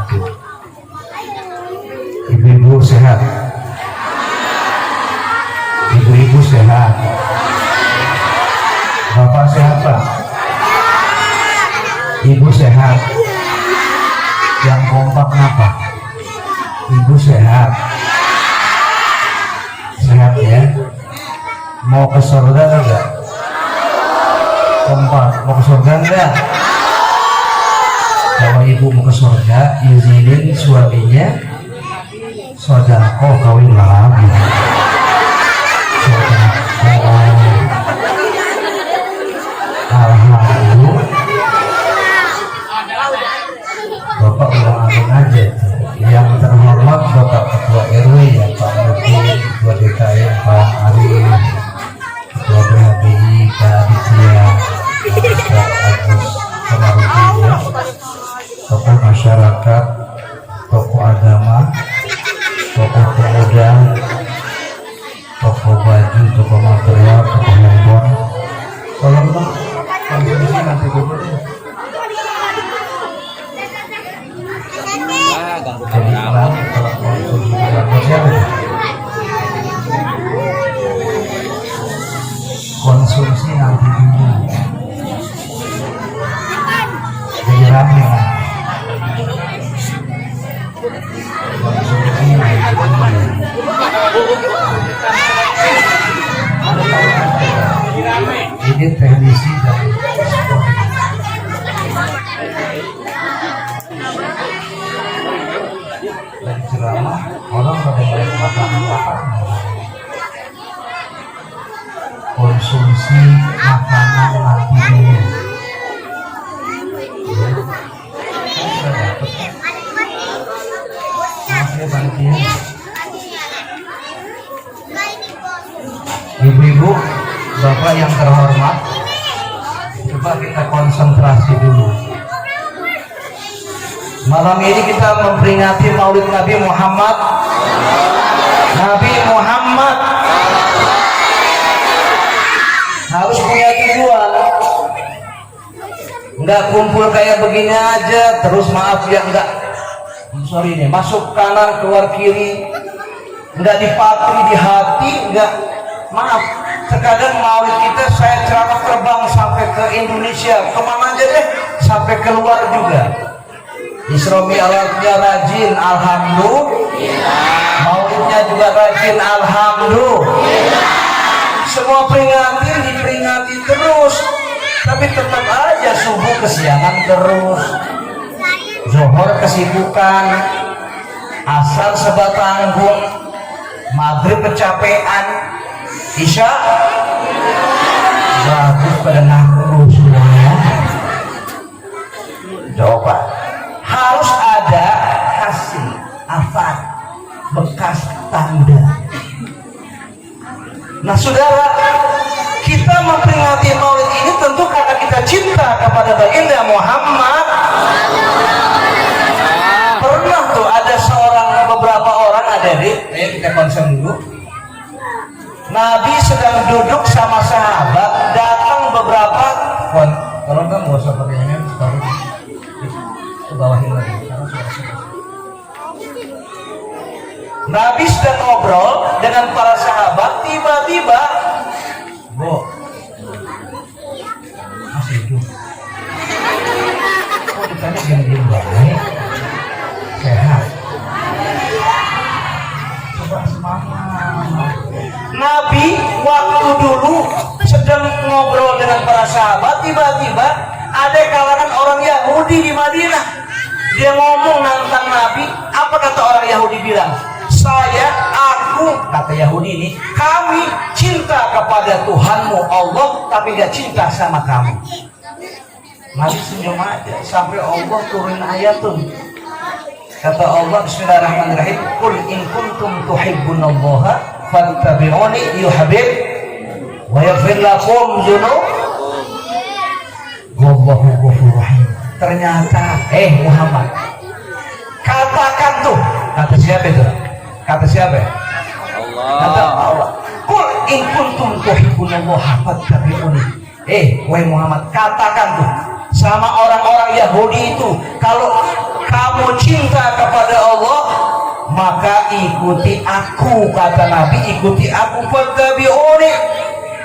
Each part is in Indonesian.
wabarakatuh. Ibu-ibu sehat? Ibu-ibu sehat? Bapak sehat Pak? Ibu sehat? Yang kompak kenapa? Ibu sehat? Sehat ya? Mau ke surga enggak? Kompak, mau ke surga enggak? Kalau ibu mau ke surga, izinin suaminya sodako kawin lagi. Sodako. Alhamdulillah. Bapak ulangin aja. Yang terhormat Bapak Ketua RW ya Pak Muti, Ketua DKM Pak Arif, Ketua PHBI Pak Aditya, Pak Agus Komarudin ya, tokoh masyarakat, tokoh agama, tokoh pemuda, tokoh baju, tokoh material, tokoh handphone. Tolong dong konsumsi nanti dulu. Jadi kalau konsumsi siapa? Konsumsi nanti dulu. Jadi rame kan? Konsumsi nanti dulu. Ini teknisi dan dari ceramah orang pada mulai makan konsumsi makanan nanti dulu. Ibu-ibu, bapak yang terhormat, coba kita konsentrasi dulu. Malam ini kita memperingati Maulid Nabi Muhammad. Nabi Muhammad harus punya tujuan. Enggak kumpul kayak begini aja, terus maaf ya enggak. Sorry nih, masuk kanan keluar kiri, enggak dipatri di hati, enggak. Maaf, terkadang maulid kita saya ceramah terbang sampai ke Indonesia, kemana aja deh, sampai keluar juga. Isromi alatnya rajin, alhamdulillah. Maulidnya juga rajin, alhamdulillah. Semua peringati diperingati terus, tapi tetap aja subuh kesiangan terus, zuhur kesibukan, asar sebatanggung, maghrib kecapean, isya bagus pada ngaku semuanya. Jawaban harus ada hasil afat bekas tanda. Nah saudara, kita memperingati maulid ini tentu karena kita cinta kepada baginda Muhammad. Pernah tuh ada beberapa orang ada di, ayo kita konsen dulu. Nabi sedang duduk sama sahabat, datang beberapa kalau enggak nggak usah pakai ini, ke bawahin lagi. Nabi sedang ngobrol dengan para sahabat, tiba-tiba, Bu, masih hidup. Kok ditanya diam-diam baik, sehat. Coba semangat. Nabi waktu dulu sedang ngobrol dengan para sahabat, tiba-tiba ada kalangan orang Yahudi di Madinah. Dia ngomong nantang Nabi. Apa kata orang Yahudi bilang? Kata Yahudi ini, kami cinta kepada Tuhanmu Allah, tapi gak cinta sama kamu. Nabi senyum aja sampai Allah turun ayat tuh. Kata Allah, Bismillahirrahmanirrahim, Qul in kuntum tuhibbunallaha fattabi'uni yuhibbukum wa yaghfir lakum dzunubakum wallahu ghafurur rahim. Ternyata Muhammad, katakan tuh, kata siapa itu? Kata siapa? Allah. Kata Allah, Qul in kuntum tuhibbunallaha fattabi'uni. Wahai Muhammad, katakan tuh sama orang-orang Yahudi itu, kalau kamu cinta maka ikuti aku, kata Nabi, ikuti aku. Fattabi'uni,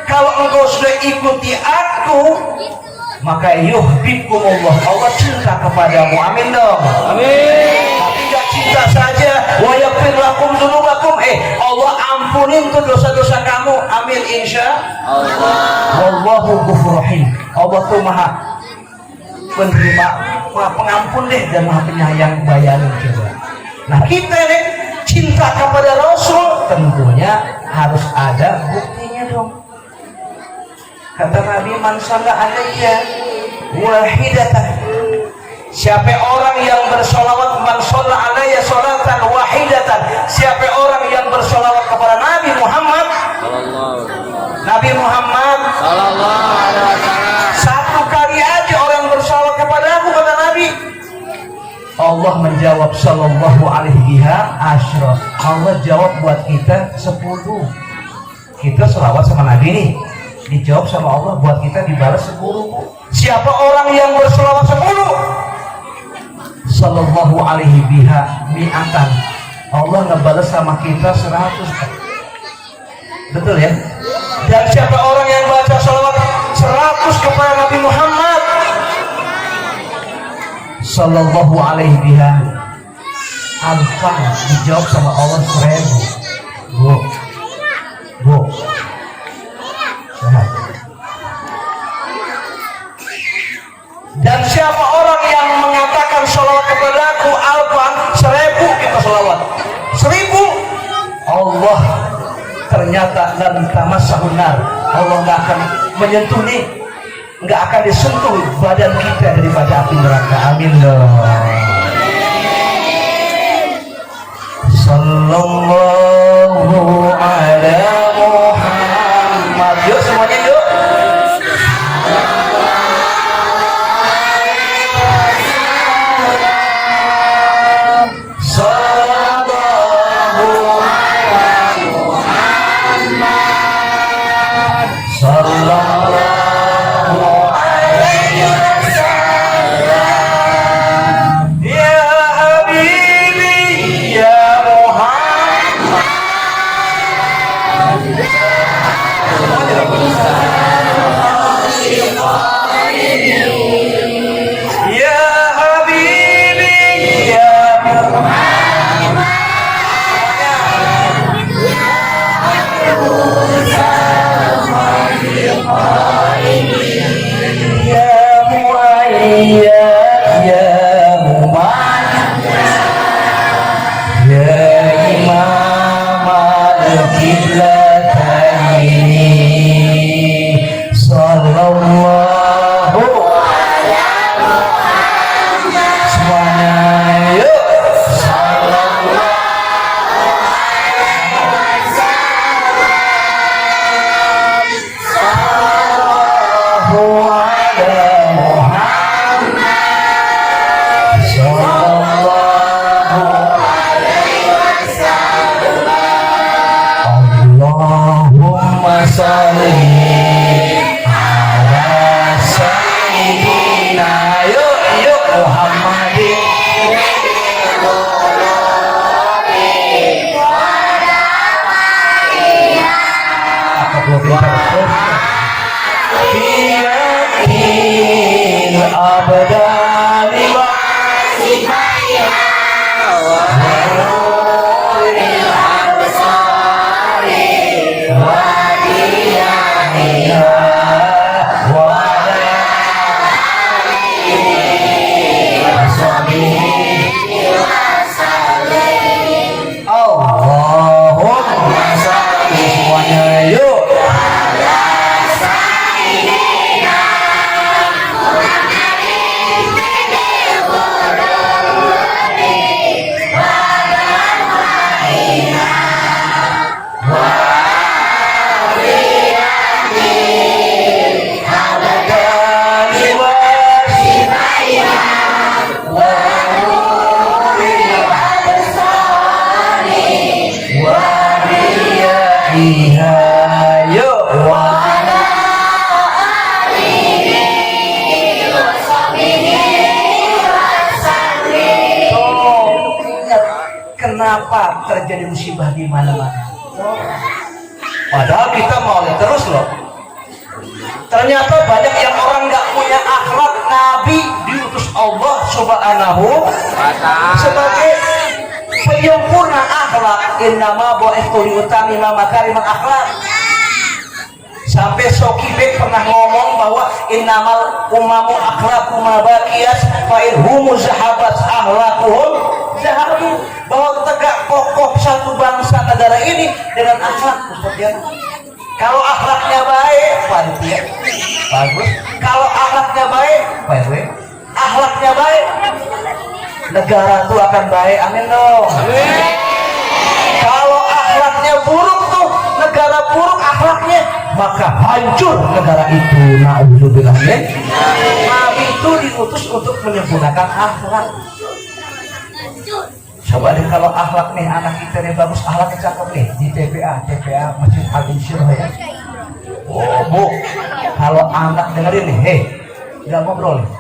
kalau engkau sudah ikuti aku, maka yuhibbukumullah, Allah cinta kepadamu. Amin dong. Amin. Tapi gak cinta saja, wa yaghfir lakum dzunubakum, Allah ampunin tuh dosa-dosa kamu. Amin insya Allah. Wallahu ghafurur rahim, Allah tuh maha penerima, maha pengampun deh, dan maha penyayang. Bayangin coba. Nah kita nih cinta kepada Rasul, tentunya harus ada buktinya dong. Kata Nabi, man shalla alayya wahidatan, siapa orang yang bersolawat, man shalla alayya sholatan wahidatan, siapa orang yang bersolawat kepada Nabi Muhammad, Nabi Muhammad sallallahu alaihi wasallam, satu kali aja orang bersolawat kepada aku, kata Nabi, Allah menjawab sallallahu alaihi asyra, Allah jawab buat kita 10. Kita selawat sama Nabi nih, dijawab sama Allah buat kita dibalas 10. Siapa orang yang berselawat 10, sallallahu alaihi mi'atan, Allah ngebalas sama kita 100. Betul ya? Dan siapa orang yang baca selawat 100 kepada Nabi Muhammad sallallahu alaihi alfan, dijawab sama Allah 1000. Bu. Dan siapa orang yang mengatakan sholawat kepadaku alfan, 1000, kita sholawat 1000, Allah ternyata dan tamassahun nar, Allah nggak akan menyentuh nih, nggak akan disentuh badan kita daripada api neraka. Amin dong. Sallallahu ala Muhammad. Yuk semuanya yuk. kenapa terjadi musibah di mana-mana? Padahal kita mau lihat terus loh. Ternyata banyak yang orang nggak punya akhlak. Nabi diutus Allah Subhanahu sebagai penyempurna akhlak. Innama bu'ithu liutammima makarimal akhlak. Sampai Sokibek pernah ngomong bahwa innamal umamu akhlaku ma baqiyat fa irhumu zahabat akhlaquhum zahabu, bahwa tegak kokoh satu bangsa negara ini dengan akhlak. Kalau akhlaknya baik, panitia bagus. Kalau akhlaknya baik, baik. Akhlaknya baik, negara itu akan baik. Amin dong. Kalau akhlaknya buruk tuh, negara buruk akhlaknya, maka hancur negara itu. Na'udzubillah. Nabi itu diutus untuk menyempurnakan akhlak. Coba deh kalau akhlak nih, anak kita nih bagus, akhlaknya cakep nih, di TPA Masjid Al-Insyirah ya. Oh bu, kalau anak dengerin nih, hei, nggak ngobrol nih.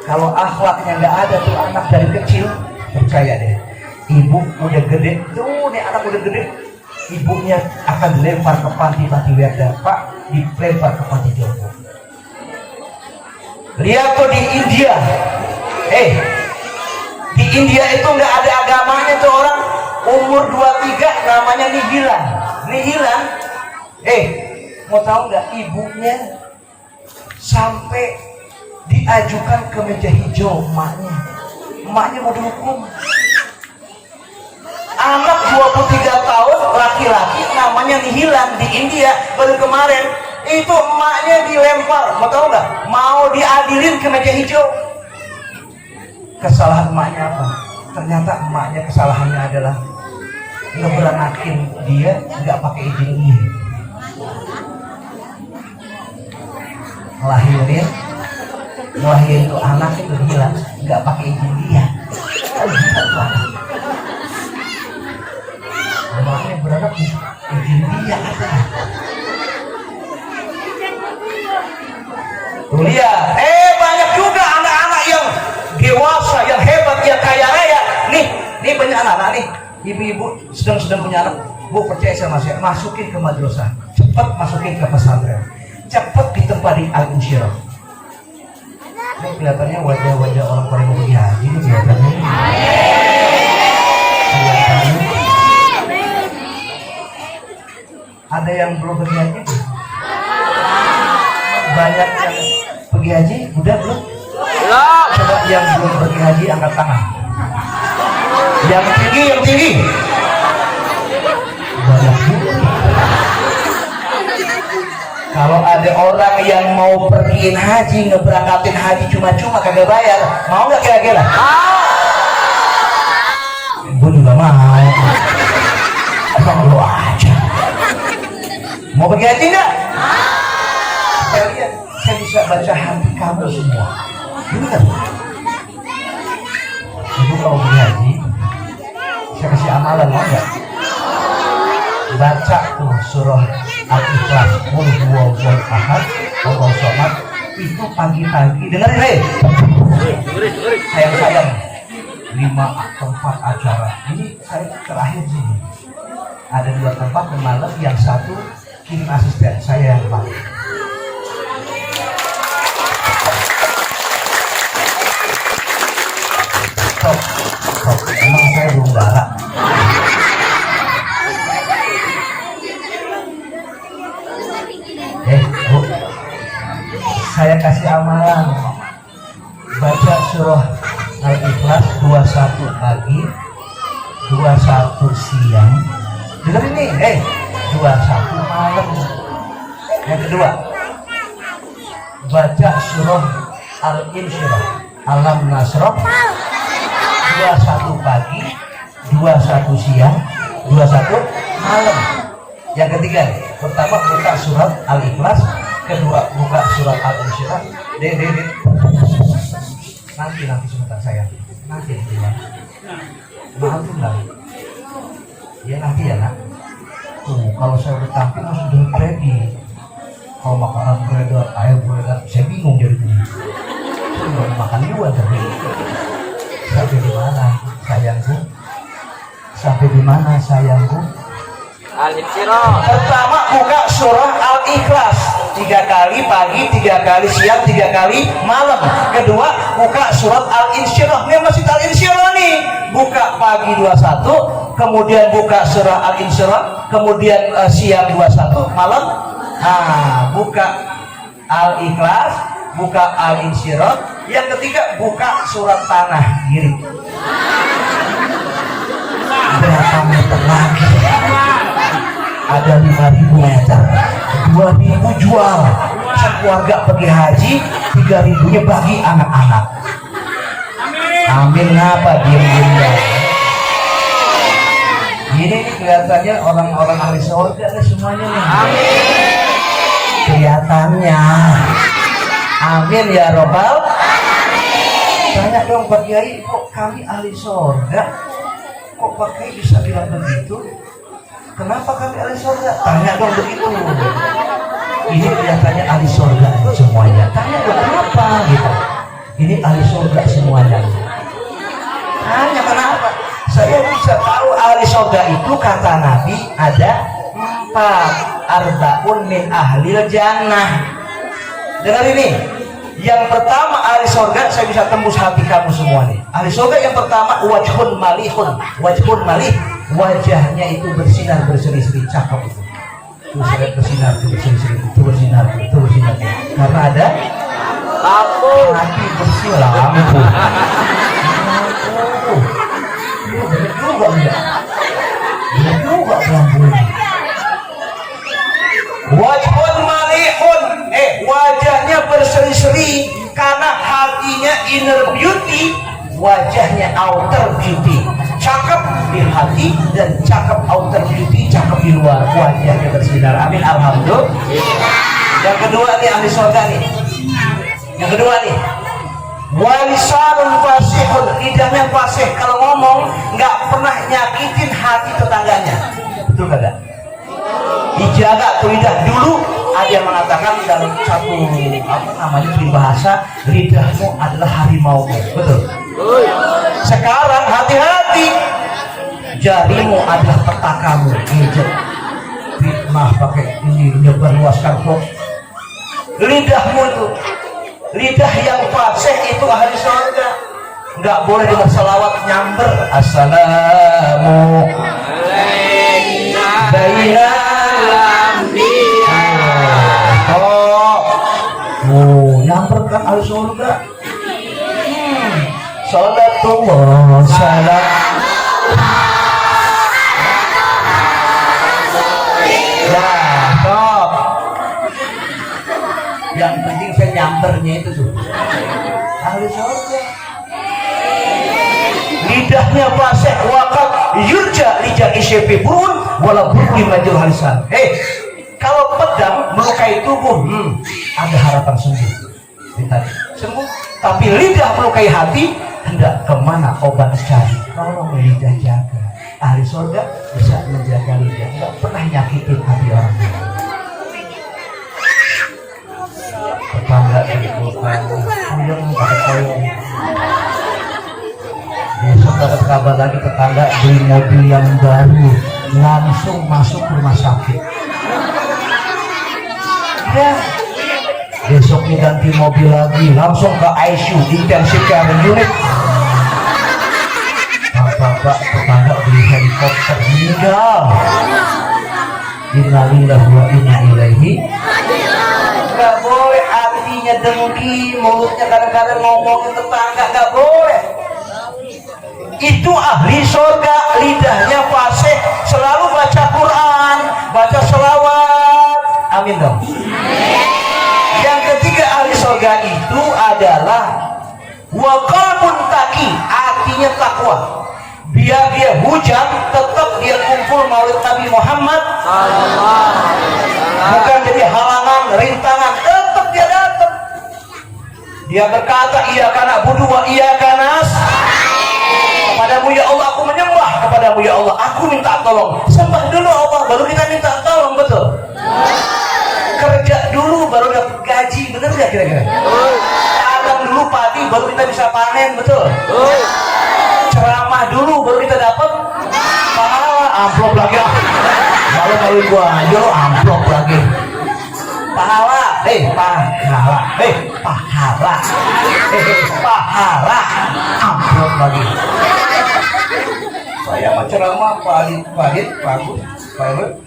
Kalau akhlaknya nggak ada tuh anak dari kecil, percaya deh, ibu udah gede, tuh nih anak udah gede, ibunya akan dilempar ke panti werda, Pak, dilempar ke panti jompo. Lihat tuh di India, di India itu nggak ada agamanya tuh orang, umur 23 namanya nihilan. Mau tahu nggak, ibunya sampai diajukan ke meja hijau emaknya mau dihukum. Anak 23 tahun laki-laki namanya nihilan di India baru kemarin itu emaknya dilempar. Mau tahu nggak, mau diadilin ke meja hijau. Kesalahan emaknya apa? Ternyata emaknya kesalahannya adalah ngeberanakin dia nggak pakai izin dia. Ngelahirin tuh anak itu hilang nggak pakai izin dia. Emaknya beranak izin dia ada. Tuh lihat, banyak juga anak-anak yang dewasa, yang hebat, yang kaya raya. Nih banyak anak-anak nih, ibu-ibu sedang punya anak. Bu, percaya sama saya, masukin ke madrasah, cepat masukin ke pesantren, cepat ditempati Al-Insyirah. Ini kelihatannya wajah-wajah orang paling mau haji ini kelihatannya. Ada yang belum pergi haji? Banyak yang pergi haji, udah belum? Coba yang belum pergi haji angkat tangan. Yang tinggi. Banyak juga. Kalau ada orang yang mau pergiin haji, ngeberangkatin haji cuma-cuma kagak bayar, mau nggak kira-kira? Gue juga mau. Abang lu aja. Mau pergi haji nggak? Saya lihat, saya bisa baca hati kamu semua. Benar. Ibu kalau pergi haji, saya kasih amalan, mau nggak? Baca tuh surah Al-Ikhlas, Qul huwallahu ahad, Allahu samad. Itu pagi-pagi dengerin, sayang 5 tempat acara. Ini saya terakhir sih. Ada 2 tempat malam, yang satu kirim asisten saya yang pakai. Stop. Emang saya belum darah. Bu, saya kasih amalan, baca surah Al-Ikhlas 21 pagi, 21 siang. Dengerin nih, 21 malam. Yang kedua, baca surah Al-Insyirah, Alam Nasrah, 21 pagi, 21 siang, 21 malam. Yang ketiga, pertama buka surat Al-Ikhlas, kedua buka surat Al-Insyirah. Nanti sebentar saya. Nanti ya. Maaf tuh enggak? Ya nanti ya nak. Tuh kalau saya udah tampil sudah ready. Kalau makanan beredar, air beredar, saya bingung jadi ini. Saya mau makan dua tapi. Saya di mana sayangku? Sampai di mana sayangku? Al-Insyirah. Pertama buka surah Al-Ikhlas 3 kali pagi, 3 kali siang, 3 kali malam. Kedua buka surat Al-Insyirah. Ini masih Al-Insyirah nih. Buka pagi 21, kemudian buka surah Al-Insyirah, kemudian siang 21, malam. Buka Al-Ikhlas, buka Al-Insyirah. Yang ketiga buka surat Tanah Diri. Berapa meter lagi? Ada 5.000 meter, 2.000 jual, sekeluarga pergi haji, 3.000-nya bagi anak-anak. Amin. Ngapa diem-diem ya? Ini nih kelihatannya orang-orang ahli surga nih semuanya nih. Amin. Kelihatannya. Amin ya robbal. Tanya dong Pak Kiai, kok kami ahli surga? Kok Pak Kiai bisa bilang begitu? Kenapa kami ahli surga? Tanya dong begitu. Ini kelihatannya ahli surga semuanya. Tanya dong kenapa gitu. Ini ahli surga semuanya. Tanya kenapa? Saya bisa tahu ahli surga itu kata Nabi ada 4. Arba'un min ahlil jannah. Dengar ini. Yang pertama ahli surga, saya bisa tembus hati kamu semua nih. Ahli surga yang pertama wajhun malihun. Wajhun malih, wajahnya itu bersinar berseri-seri, cakep itu. Tuh saya bersinar, tuh berseri-seri, tuh bersinar, tuh bersinar. Karena ada lampu, hati bersih lampu. Bener juga enggak? Bener juga lampunya. Wajhun malihun, wajahnya berseri-seri karena hatinya inner beauty, wajahnya outer beauty. Cakep di hati dan cakep outer beauty, cakep di luar, wajahnya bersinar. Amin alhamdulillah. Yang kedua nih ahli surga nih. Yang kedua nih, walisanun fasihun, lidahnya fasih, kalau ngomong nggak pernah nyakitin hati tetangganya. Betul kagak? Dijaga tuh lidah. Dulu ada yang mengatakan dalam satu peribahasa, lidahmu adalah harimau. Betul? Sekarang hati-hati, jarimu adalah petakamu. Gadget, fitnah pakai ini, nyebarluaskan hoax. Lidahmu itu, lidah yang fasih itu ahli surga. Nggak boleh dengan salawat nyamber. Assalamu nyamper kan ahli surga. Salatullah salam. Nah, top. Yang penting saya nyampernya itu tuh ahli surga. Lidahnya fasih waqat yurja lidah isyafi pun walau burki majul halisan. Kalau pedang melukai tubuh, ada harapan sembuh. Sembuh. Tapi lidah melukai hati, hendak kemana obat cari? Tolong lidah jaga. Ahli surga bisa menjaga lidah, tidak pernah nyakitin hati orang. Tetangga dibutuhkan, koyong pakai koyong. Besok dapat kabar lagi tetangga beli mobil yang baru, langsung masuk rumah sakit. Ya, besoknya ganti mobil lagi, langsung ke ICU, intensive care unit. Bapak tetangga beli helikopter, meninggal. Innalillahi wa inna ilaihi. Gak boleh hatinya dengki, mulutnya kadang-kadang ngomongin tetangga, gak boleh. Itu ahli surga, lidahnya fasih, selalu baca Quran, baca selawat. Amin dong. Yang ketiga ahli surga itu adalah waqalbun taqi, artinya takwa. Biar dia hujan, tetap dia kumpul maulid Nabi Muhammad. Bukan jadi halangan, rintangan, tetap dia datang. Dia berkata, iyyaka na'budu wa iyyaka nasta'in. Kepadamu ya Allah aku menyembah, kepadamu ya Allah aku minta tolong. Sembah dulu Allah, baru kita minta tolong, betul? Kerja dulu baru dapat gaji, bener nggak kira-kira? Tanam dulu padi baru kita bisa panen, betul? Ceramah dulu baru kita dapat amplop lagi. Malu-malu gua aja lo amplop lagi. Pahala, pahala, pahala, pahala, amplop lagi. Saya mah ceramah paling bagus.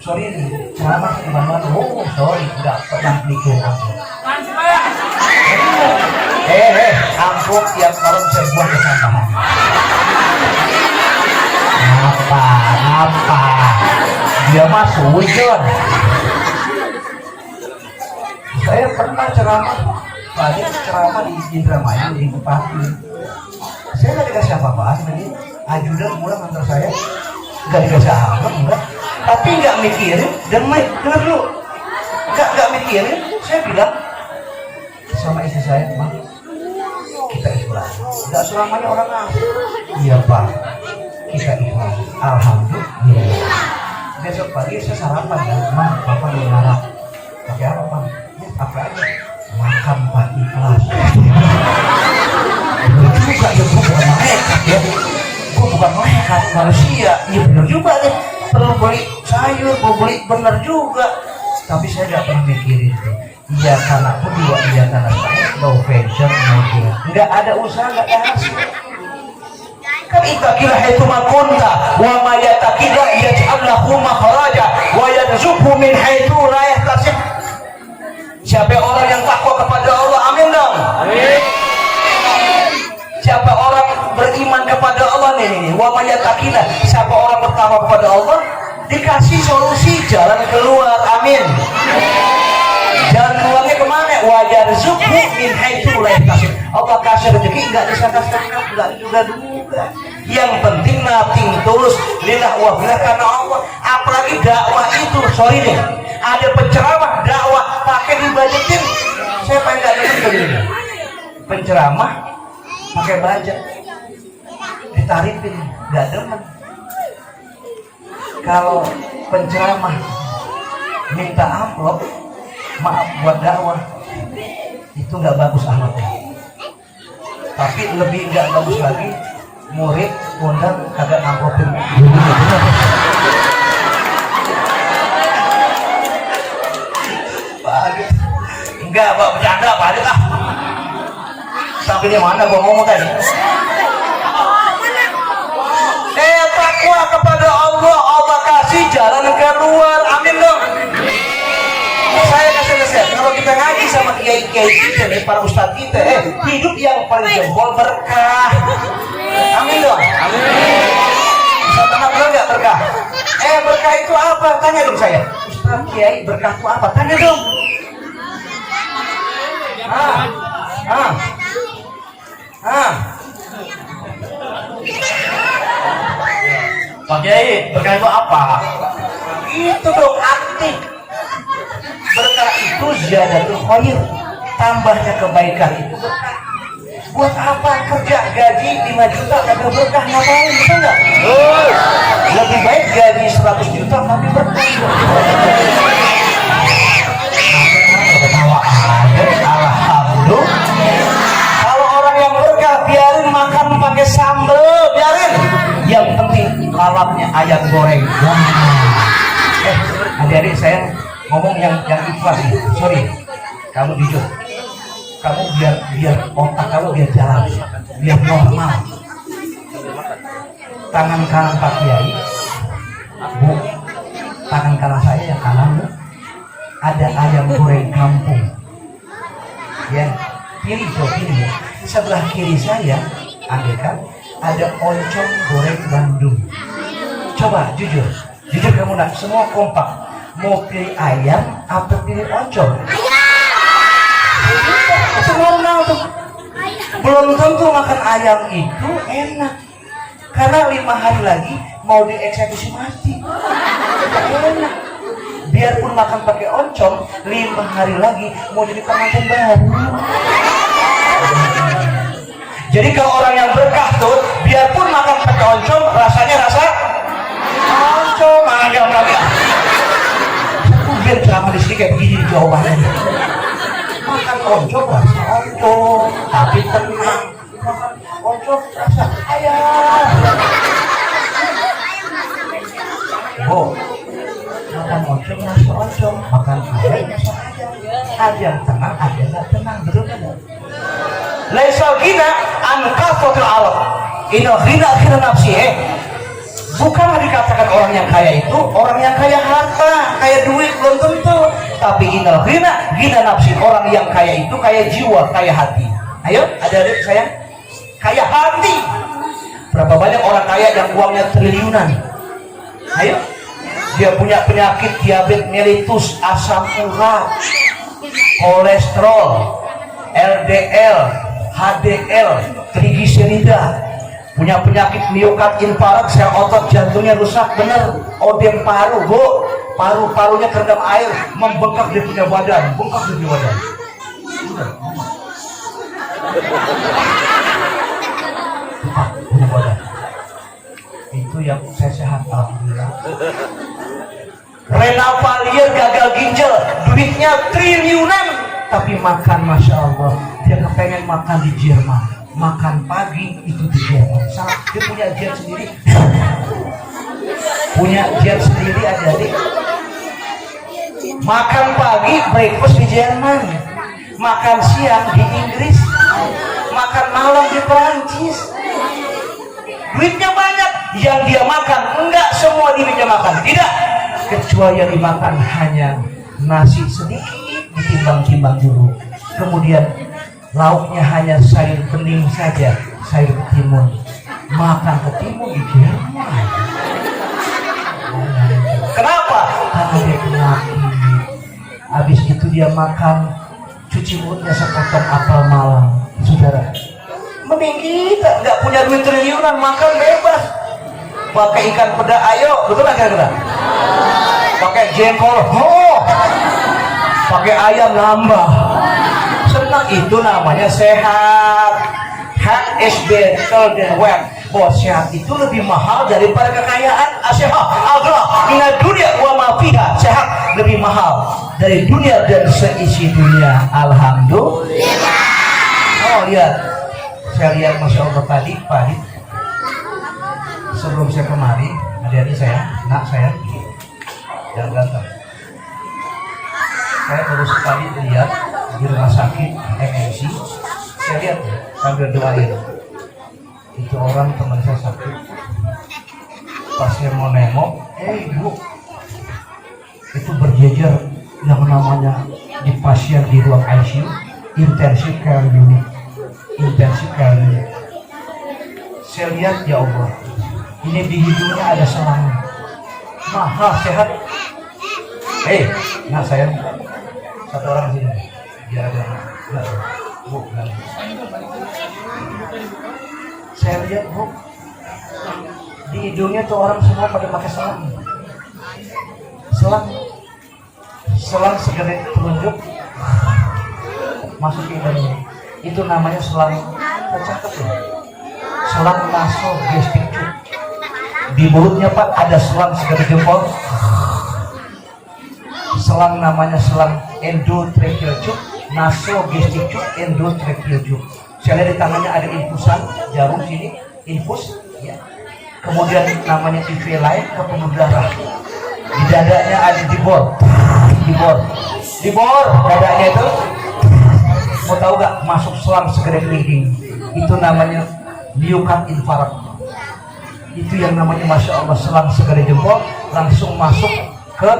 Sorry nih, ceramah di mana? Oh, sorry, nggak pernah bikin amplop. Amplop tiap malam saya buang ke sampah. Apa? Dia mah sujon. Saya pernah ceramah di Indramayu di Bupati. Saya nggak dikasih apa-apa lagi. Ajudan pulang antar saya, nggak dikasih apa, enggak. Tapi nggak mikirin dan dengar dulu, nggak mikirin. Saya bilang sama istri saya, Mak, kita ikhlas. Nggak selamanya orang asli. Iya Pak, kita ikhlas. Alhamdulillah. Besok pagi saya sarapan ya, Mak, Bapak mau ngarap. Pakai apa Pak? Apa aja? Makan Pak, ikhlas. Bener juga ya, gue bukan malaikat ya. Gue bukan malaikat, manusia. Iya bener juga deh. Perlu beli sayur, mau beli bener juga. Tapi saya gak pernah mikirin tuh. Iya karena aku juga, iya karena saya no venture, no gain. Nggak ada usaha, nggak ada hasil. Kan itakila itu makunta wa ma yatakila yaj'al lahu makhraja wa yarzuqhu min haitsu la yahtasib. Siapa orang yang takwa kepada Allah, amin dong. Amin. Siapa orang beriman kepada Allah nih, wa ma yatakila, siapa orang bertakwa kepada Allah dikasih solusi jalan keluar, amin. Jalan keluarnya kemana? Wajar zuku min haitsu la yahtasib. Allah kasih rezeki enggak disangka-sangka, enggak duga-duga. Yang penting nating tulus lillah wa billah karena Allah. Apalagi dakwah itu, sorry nih, ada penceramah dakwah pakai dibajetin. Saya pengen enggak dengar begini. Penceramah pakai budget, ditarifin, enggak demen. Kalau penceramah minta amplop, maaf buat dakwah itu nggak bagus ahlaknya. Tapi lebih nggak bagus lagi murid undang kagak amplopin gurunya. Enggak, Pak, bercanda Pak Adit ah. Sampai di mana gua ngomong tadi? Takwa kepada Allah, Allah kasih jalan keluar, amin dong. Saya kasih nasihat, kalau kita ngaji sama kiai-kiai kita nih, para ustadz kita, hidup yang paling jempol berkah. Amin dong. Amin. Bisa tenang dulu nggak berkah? Berkah itu apa? Tanya dong saya. Ustadz kiai berkah itu apa? Tanya dong. Pak Kiai, berkah itu apa? Itu dong arti. Berkah itu ziyadatul khair, tambahnya kebaikan itu berkah. Buat apa kerja gaji 5 juta tapi berkah, ngapain, betul nggak? Lebih baik gaji 100 juta tapi berkah. Ketawa aja, alhamdulillah. Kalau orang yang berkah biarin makan pakai sambal, biarin. Yang penting lalapnya ayam goreng. Adik-adik saya ngomong yang ikhlas nih. Sorry, kamu jujur. Kamu biar otak kamu biar jalan, biar normal. Tangan kanan Pak Kiai, Bu, tangan kanan saya yang kanan, Bu, ada ayam goreng kampung. Ya, pilih pilih. Sebelah kiri saya, ambilkan, ada oncom goreng Bandung. Coba jujur kamu nak, semua kompak. Mau pilih ayam atau pilih oncom? Itu normal tuh. Belum tentu makan ayam itu enak, karena 5 hari lagi mau dieksekusi mati. Enak. Biarpun makan pakai oncom, 5 hari lagi mau jadi pengantin baru. Jadi kalau orang yang berkah tuh, biarpun makan pakai oncom, rasanya rasa oncom ayam lagi. Biar ceramah di sini kayak begini jawabannya. Makan oncom rasa oncom, tapi tenang. Makan oncom rasa ayam. ada yang tenang, ada yang nggak tenang, betul kan? Laisal ghina an kasratil alam, inal ghina ghina nafsi. Bukanlah dikatakan orang yang kaya itu orang yang kaya harta, kaya duit, belum tentu. Tapi inal ghina ghina nafsi, orang yang kaya itu kaya jiwa, kaya hati. Ayo, adik-adik saya, kaya hati. Berapa banyak orang kaya yang uangnya triliunan? Ayo, dia punya penyakit diabetes mellitus, asam urat, kolesterol, LDL, HDL, trigliserida, punya penyakit miokard infarkt, sel otot jantungnya rusak, bener, odem paru, bu, paru-parunya terendam air, membengkak dia punya badan, bengkak dia punya badan. Punya badan. Itu yang saya sehat, alhamdulillah. Renal Valier gagal ginjal, duitnya triliunan, tapi makan masya Allah, dia kepengen makan di Jerman, makan pagi itu di Jerman. Salah, dia punya jet sendiri, punya jet sendiri adik-adik. Makan pagi breakfast di Jerman, makan siang di Inggris, makan malam di Perancis. Duitnya banyak, yang dia makan enggak semua duitnya makan, tidak, kecuali yang dimakan hanya nasi sedikit ditimbang-timbang dulu, kemudian lauknya hanya sayur bening saja, sayur ketimun, makan ketimun di Jerman. Kenapa? Karena dia penyakit. Habis itu dia makan, cuci mulutnya sepotong apel malam. Saudara, mending kita nggak punya duit triliunan, makan bebas, pakai ikan peda, ayo, betul nggak kira-kira? Pakai jengkol, pakai ayam nambah, senang, itu namanya sehat. Health is better than wealth. Bos, sehat itu lebih mahal daripada kekayaan. Asyhad Allah inna dunia wa ma fiha, sehat lebih mahal dari dunia dan seisi dunia. Alhamdulillah. Oh lihat, saya lihat masya Allah tadi pagi sebelum saya kemari, adik-adik saya, nak saya, jangan ganteng. Saya baru sekali lihat di rumah sakit MNC, saya lihat sambil doain. Itu orang teman saya sakit, pas saya mau nengok, ibu, itu berjejer yang namanya di pasien di ruang ICU, intensive care unit, intensive care unit. Saya lihat, ya Allah, ini di hidungnya ada selang, mahal sehat. Nah saya satu orang sini, biar ada, nah, bu, nah. Saya lihat, bu, di hidungnya tuh orang semua pada pakai selang, selang segede telunjuk masuk ke hidungnya. Itu namanya selang, cakep ya, selang nasogastric tube. Di mulutnya Pak ada selang segede jempol, selang namanya selang endotracheal tube, nasogastric tube, endotracheal tube. Saya lihat di tangannya ada infusan, jarum sini, infus, ya. Kemudian namanya IV lain ke pembuluh darah. Di dadanya ada dibor, dadanya itu. Mau tahu gak? Masuk selang segede kelingking. Itu namanya miokard infarkt. Itu yang namanya masya Allah, selang segede jempol langsung masuk ke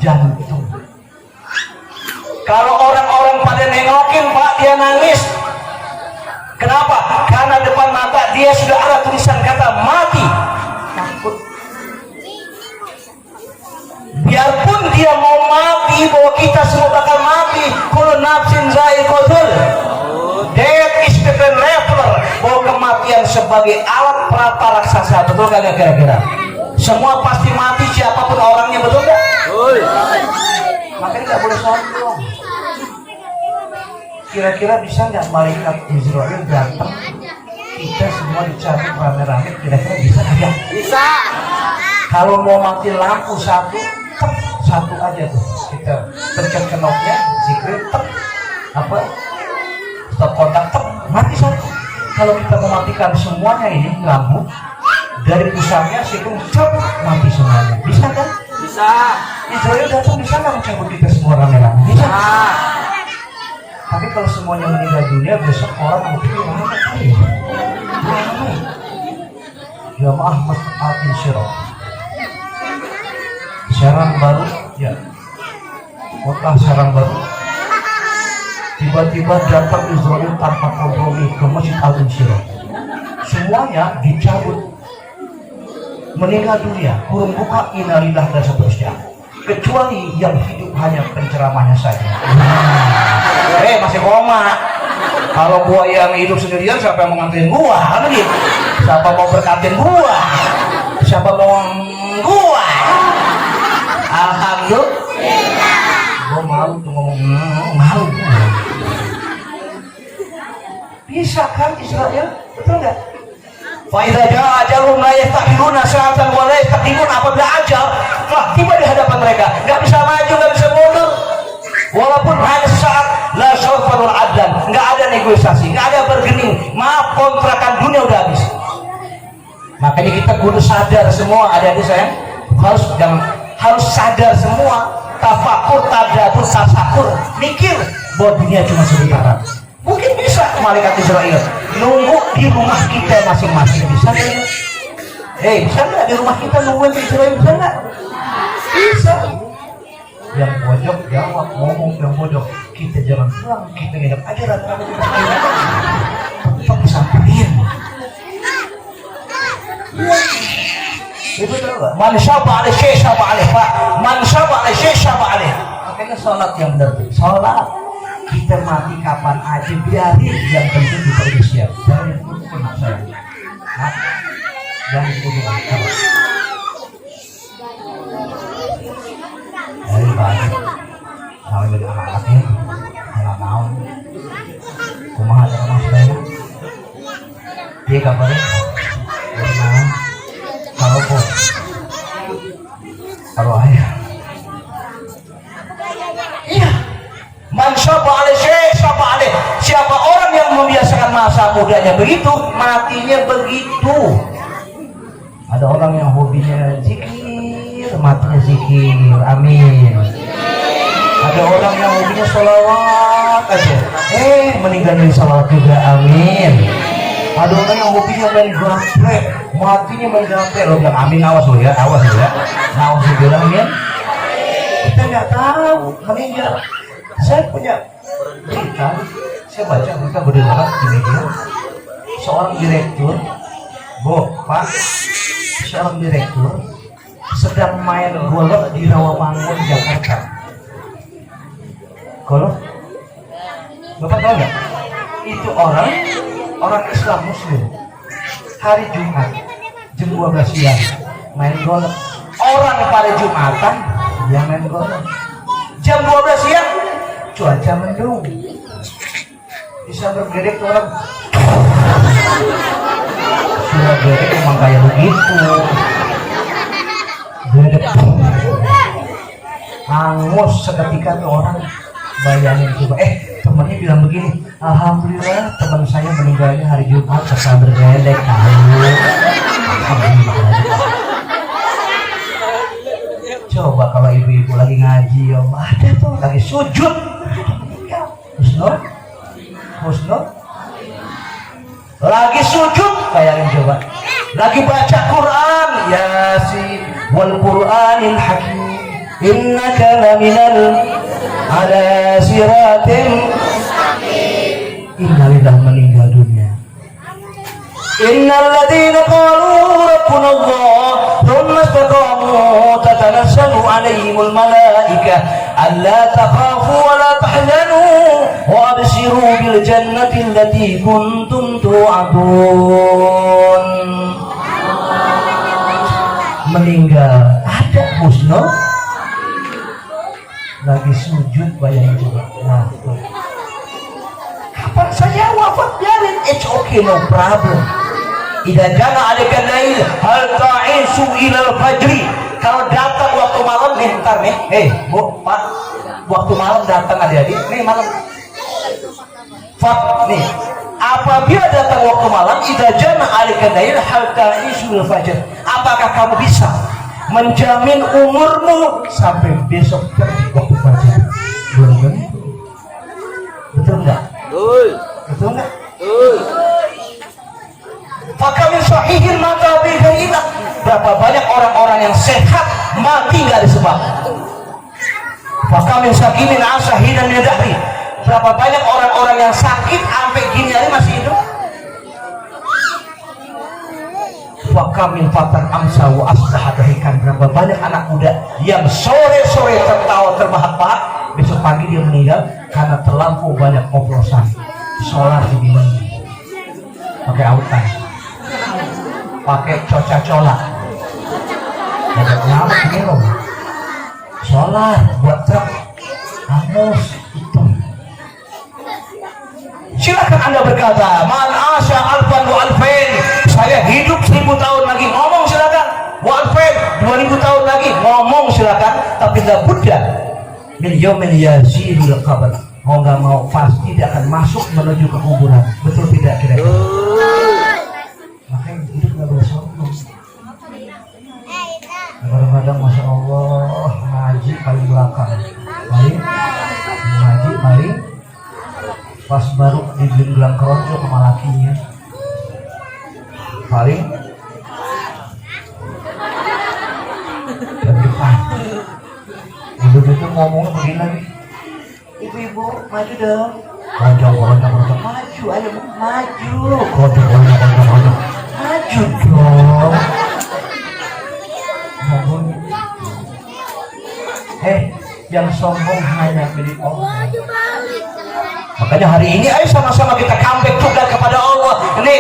jantung. Kalau orang-orang pada nengokin Pak, dia nangis. Kenapa? Karena depan mata dia sudah ada tulisan kata mati. Takut. Biarpun dia mau mati, bahwa kita semua bakal mati. Kullu nafsin za'iqatul. Death is the leveler. Bahwa kematian sebagai alat perata raksasa. Betul gak kira-kira? Semua pasti mati, siapapun orangnya, betul gak? Makanya gak boleh sombong. Kira-kira bisa nggak malaikat Israel datang, kita semua dicabut rame-rame, kira-kira bisa nggak? Bisa. Kalau mau mati lampu satu aja tuh, kita pencet knopnya, zikir, stop kontak, mati satu. Kalau kita mematikan semuanya ini lampu, dari pusatnya zikir, mati semuanya, bisa kan? Bisa. Israel datang di sana mencabut kita semua rame-rame. Bisa. Nah. Tapi kalau semuanya meninggal dunia, besok orang mungkin ramai kali. Ramai. Jamaah Masjid Al-Insyirah. Serang baru, ya. Kota Serang baru. Tiba-tiba datang Israel tanpa kompromi ke Masjid Al-Insyirah. Semuanya dicabut. Meninggal dunia, kurung buka, innalillah dan seterusnya. Kecuali yang hidup hanya penceramahnya saja. Masih koma. Kalau gua yang hidup sendirian, siapa yang mau nganterin gua? Kan gitu. Siapa mau berkatin gua? Siapa mau gua? Alhamdulillah. Gua malu tuh ngomong malu. Bisa kan Israel? Betul nggak? Faidah jaa ajalum la yastakhiruna sa'atan wa la yastaqdimun. Apabila ajal telah tiba di hadapan mereka, nggak bisa maju, nggak bisa mundur. Walaupun hanya sesaat, la syaufanul adlan, nggak ada negosiasi, nggak ada bergening. Maaf, kontrakan dunia udah habis. Makanya kita kudu sadar semua, adik-adik saya, harus sadar semua. Tafakur, tadabbur, tasakur, mikir bahwa dunia cuma sebentar. Mungkin bisa malaikat Israel nunggu di rumah kita masing-masing, bisa nggak? Bisa nggak di rumah kita nungguin di Israel, bisa nggak? Bisa. Yang pojok jawab, ngomong yang pojok, kita jangan pulang, kita nginep aja rata-rata di Israel. Tetap samperin. Itu tahu nggak? Man syaba alih syekh syaba alih pak, man syaba alih syekh syaba alih. Makanya sholat yang benar, sholat. Kita mati kapan aja biarin, yang penting kita udah siap. Jangan dikutuk saya. Jangan dikutuk. Dari balik, kalau jadi anak-anaknya, nggak mau. Kumaha ada mas saya. Dia kabarnya, berenang. Kalau kok, kalau ayah. Iya. Man syaba alih syekh syaba alih. Siapa orang yang membiasakan masa mudanya begitu, matinya begitu. Ada orang yang hobinya zikir, matinya zikir. Amin. Ada orang yang hobinya sholawat aja, meninggal dari sholawat juga. Amin. Ada orang yang hobinya main gaplek, matinya main gaplek. Lo bilang amin, awas lo ya, awas lo ya. Awas lo bilang ya. Kita nggak tahu meninggal. Saya punya berita, saya baca berita berdengar di media, seorang direktur, Pak, seorang direktur sedang main golf di Rawamangun, Jakarta. Golf? Bapak tahu nggak? Itu orang Islam Muslim, hari Jumat jam 12 siang main golf. Orang pada Jumatan dia main golf. Jam 12 siang cuaca mendung, bisa bergedek tuh orang. Sudah gedek emang kayak begitu, gedek hangus seketika tuh orang. Bayangin coba, temannya bilang begini, alhamdulillah teman saya meninggalnya hari Jumat setelah bergedek. Alhamdulillah. Coba kalau ibu-ibu lagi ngaji, ada tuh lagi sujud, husnul, lagi sujud, bayangin coba, lagi baca Quran, Yasin, wal Quranil Hakim, innaka laminal ala siratim mustaqim. Innalillah, meninggal dunia. Innal ladzina qalu rabbuna Allah thumma istaqamu tatanazzalu alaihimul malaikah alla takhafu wa la tahzanu wa abshiru bil jannati allati kuntum tu'adun. Meninggal, ada husnul, lagi sujud, bayangin coba. Nah, kapan saja wafat biarin, it's okay, no problem. Idza jana alika lail hal ta'isu ilal fajri. Kalau datang waktu malam nih, ntar nih, Bu, Pak, waktu malam datang adik-adik, nih malam. Fat nih, apabila datang waktu malam, idza jana alika lail hal ta'isu ilal fajri. Apakah kamu bisa menjamin umurmu sampai besok waktu fajar. Belum tentu. Betul nggak? Betul. Betul nggak? Betul. Fakamin sahihin mata bihaina. Berapa banyak orang-orang yang sehat mati nggak ada sebab. Fakamin sakimin asahinan yadahri. Berapa banyak orang-orang yang sakit sampai gini hari masih hidup. Fakamin fatan amsa wa asdahadahikan. Berapa banyak anak muda yang sore-sore tertawa terbahak-bahak, besok pagi dia meninggal karena terlampau banyak oplosan solar di bumi, pakai autan, pakai coca-cola, ada nyamuk minum, solar buat truk, hangus itu. Silakan Anda berkata, man asya alfan wa alfain, saya hidup 1000 tahun lagi, ngomong silakan. Wa alfain, 2000 tahun lagi, ngomong silakan. Tapi la budda min yaumin yazidul qabr. Mau nggak mau pasti dia akan masuk menuju ke kuburan. Betul tidak kira-kira? Makanya hidup nggak boleh sombong. Kadang-kadang masya Allah ngaji paling belakang, paling ngaji paling pas baru dibilang keronco sama lakinya, paling dan depan. Ibu-ibu ngomong begini lagi, ibu-ibu maju dong, keroncong, maju ayo maju, keroncong, maju dong. Ngomong, yang sombong hanya milik Allah. Makanya hari ini ayo sama-sama kita comeback juga kepada Allah. Ini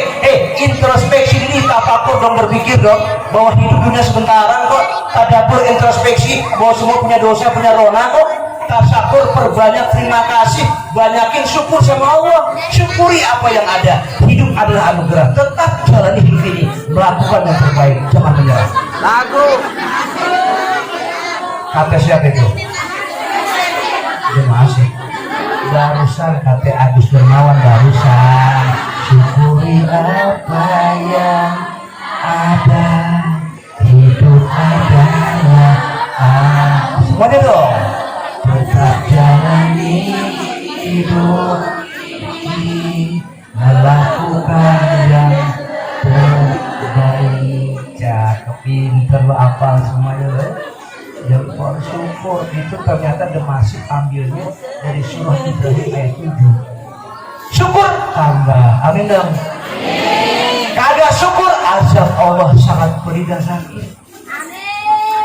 introspeksi ini, tafakur dong, berpikir dong bahwa hidup dunia sebentar kok. Tadabbur, introspeksi bahwa semua punya dosa, punya rona kok. Tasakur, perbanyak terima kasih, banyakin syukur sama Allah. Syukuri apa yang ada. Hidup adalah anugerah. Tetap jalani hidup ini, melakukan yang terbaik, jangan menyerah. Lagu. Kata siapa itu? Terima kasih. Barusan kata Agus Dermawan, barusan syukuri apa yang ada, hidup adalah semuanya dong. Tetap jalani hidup ini, melakukan yang terbaik. Cakep, pinter lo, apal semuanya lo. Yang bersyukur itu ternyata demasif ambilnya dari surah Ibrahim ayat 7. Syukur tambah, amin dong. Kagak syukur, azab Allah sangat pedih dan sakit.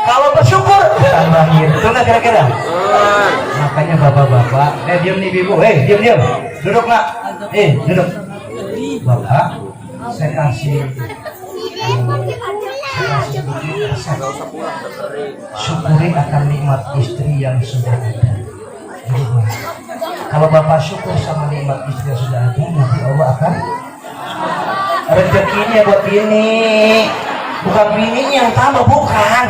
Kalau bersyukur tambahin, betul nggak kira-kira? Makanya bapak-bapak, diam nih ibu, diam, duduk nak, duduk. Bapak, saya kasih syukuri akan nikmat istri yang sudah ada. Kalau bapak syukur sama nikmat istri yang sudah ada, nanti Allah akan rezekinya buat bini, bukan bininya yang tambah, bukan,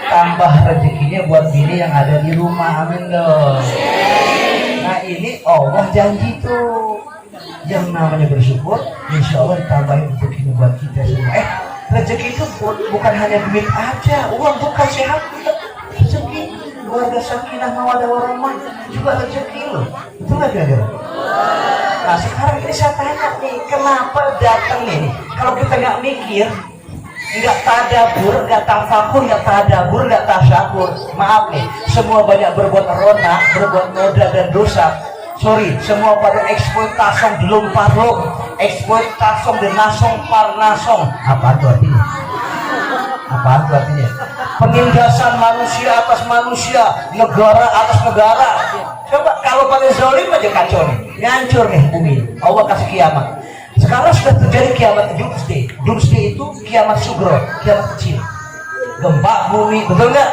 tambah rezekinya buat bini yang ada di rumah. Amin dong. Nah ini Allah janji tuh, yang namanya bersyukur, insya Allah ditambahin rezekinya buat kita semua. Rezeki itu bukan hanya duit aja, uang bukan, sehat, rezeki, keluarga sakinah mawaddah warahmah juga rezeki loh. Betul nggak kira-kira? Nah sekarang ini saya tanya nih, kenapa datang ini? Kalau kita nggak mikir, nggak tadabbur, nggak tafakur, nggak tadabbur, nggak tasyakur, maaf nih, semua banyak berbuat rona, berbuat noda dan dosa. Sorry, semua pada eksploitasong belum parlok, eksploitasong dan nasong par nasong. Apa itu artinya? Apa itu artinya? Penindasan manusia atas manusia, negara atas negara. Coba kalau pada zalim aja kacau nih, ngancur nih bumi. Allah kasih kiamat. Sekarang sudah terjadi kiamat doomsday. Doomsday itu kiamat sugro, kiamat kecil. Gempa bumi, betul nggak?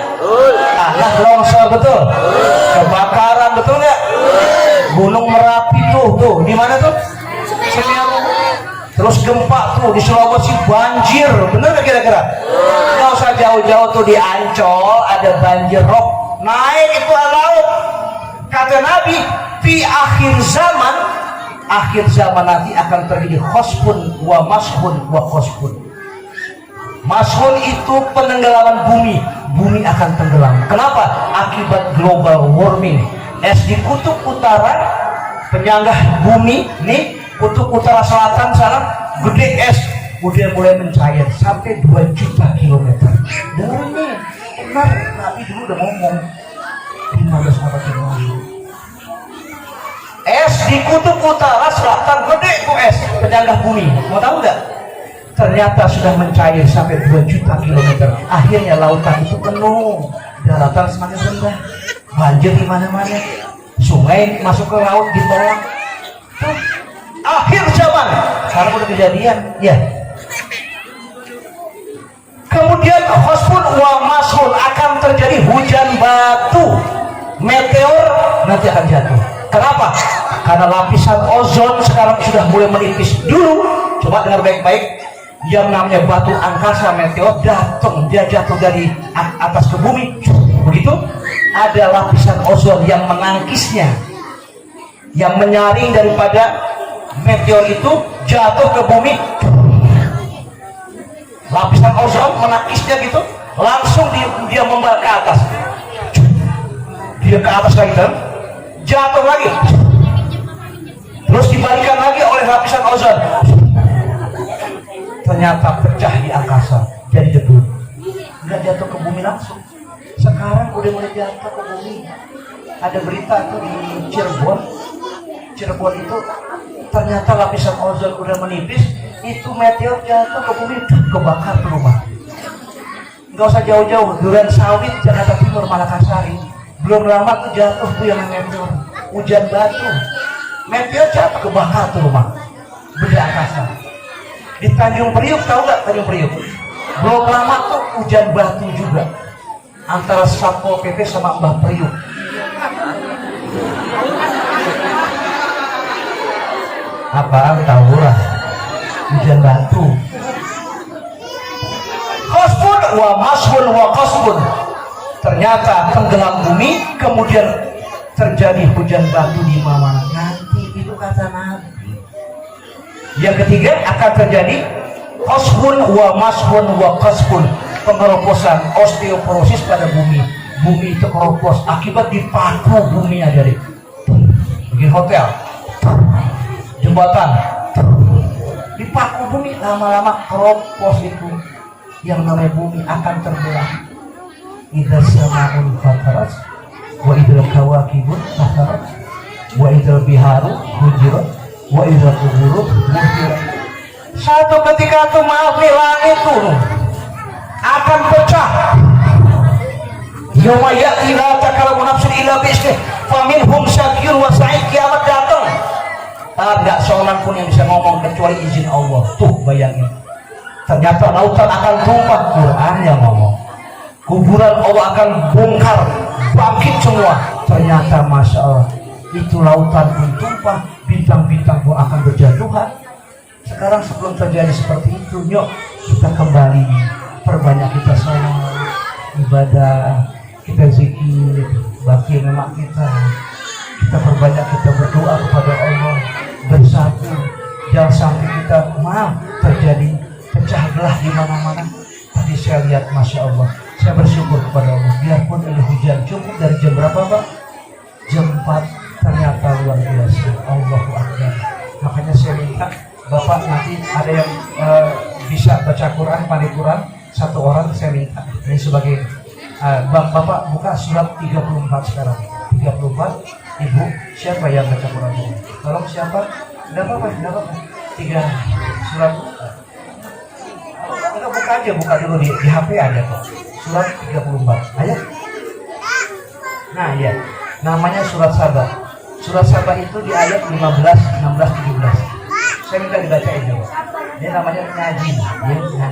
Tanah longsor, betul? Kebakaran, betul nggak? Gunung Merapi tuh, di mana tuh? Semeru. Terus gempa tuh di Sulawesi, banjir, bener nggak kira-kira? Nggak usah jauh-jauh tuh, di Ancol ada banjir rob, naik itu laut. Kata Nabi, di akhir zaman nanti akan terjadi khospun wa mashun wa khospun. Mashun itu penenggelaman bumi. Bumi akan tenggelam. Kenapa? Akibat global warming. Es di kutub utara, penyangga bumi nih, kutub utara selatan sana gede es, udah mulai mencair sampai 2 juta kilometer. Dan ini benar, Nabi dulu udah ngomong 15 abad yang lalu. Es di kutub utara selatan gede kok es, penyangga bumi. Mau tahu nggak? Ternyata sudah mencair sampai 2 juta kilometer. Akhirnya lautan itu penuh, daratan semakin rendah, banjir di mana-mana, sungai masuk ke laut di bawah. Akhir zaman, sekarang udah kejadian, ya. Kemudian khosfun wa mashun, akan terjadi hujan batu, meteor nanti akan jatuh. Kenapa? Karena lapisan ozon sekarang sudah mulai menipis. Dulu, coba dengar baik-baik. Yang namanya batu angkasa meteor datang, dia jatuh dari atas ke bumi, begitu ada lapisan ozon yang menangkisnya, yang menyaring daripada meteor itu jatuh ke bumi. Lapisan ozon menangkisnya gitu, langsung dia membawa ke atas, dia ke atas lagi kan, jatuh lagi, terus dibalikan lagi oleh lapisan ozon. Ternyata pecah di angkasa jadi debu, nggak jatuh ke bumi langsung. Sekarang udah mulai jatuh ke bumi. Ada berita tuh di Cirebon itu ternyata lapisan ozon udah menipis, itu meteor jatuh ke bumi, kebakar tuh rumah. Nggak usah jauh-jauh, Duren Sawit, Jakarta Timur, Malakasari, belum lama tuh jatuh tuh yang meteor, hujan batu, meteor jatuh, kebakar tuh rumah, benda angkasa. Di Tanjung Priuk, tahu nggak Tanjung Priuk? Belum lama tuh hujan batu juga antara Satpol PP sama Mbah Priuk. Apaan tahu lah, hujan batu. Khosfun wa mashun wa khosfun, ternyata tenggelam bumi, kemudian terjadi hujan batu di mana nanti, itu kata Nabi. Yang ketiga akan terjadi khosfun wa mashun wa khosfun, pengeroposan, osteoporosis pada bumi. Bumi itu keropos akibat dipaku bumi aja deh. Bikin hotel, jembatan, dipaku bumi, lama-lama keropos itu. Yang namanya bumi akan tenggelam. Idza sama'un fatarat wa idzal kawakibun fatarat wa idzal biharu hujirat wa idza quburu muhtirat. Satu ketika itu, maaf nih, langit turun akan pecah. Yauma ya'ti la takalamu nafsun illa bi'idznih faminhum syakir wa sa'id. Kiamat datang, tidak seorang pun yang bisa ngomong kecuali izin Allah. Tuh bayangin, ternyata lautan akan tumpah, Quran yang ngomong. Kuburan Allah akan bongkar, bangkit semua. Ternyata Masya Allah, itu lautan pun tumpah, bintang-bintang pun akan berjatuhan. Sekarang sebelum terjadi seperti itu, yuk kita kembali, perbanyak kita salat, ibadah, kita zikir, bagi nama kita perbanyak, kita berdoa kepada Allah, bersatu. Jangan sampai kita terjadi pecah belah di mana-mana. Tadi saya lihat, Masya Allah, saya bersyukur kepada Allah, biarpun ada hujan cukup dari jam berapa Pak? Jam 4, ternyata luar biasa. Allahu Akbar. Makanya saya minta Bapak nanti ada yang bisa baca Quran, pandai Quran, satu orang saya minta. Ini sebagai Bapak buka surat 34 sekarang. 34, Ibu, siapa yang baca Quran? Tolong siapa? Tidak apa-apa. 3 surat. Enggak, buka aja, buka dulu di HP ada kok. Surat 34. Ayo. Nah, ya. Namanya surat Sabah. Surat Sabah itu di ayat 15, 16, 17. Saya minta dibacain dulu. Dia namanya ngaji, ya,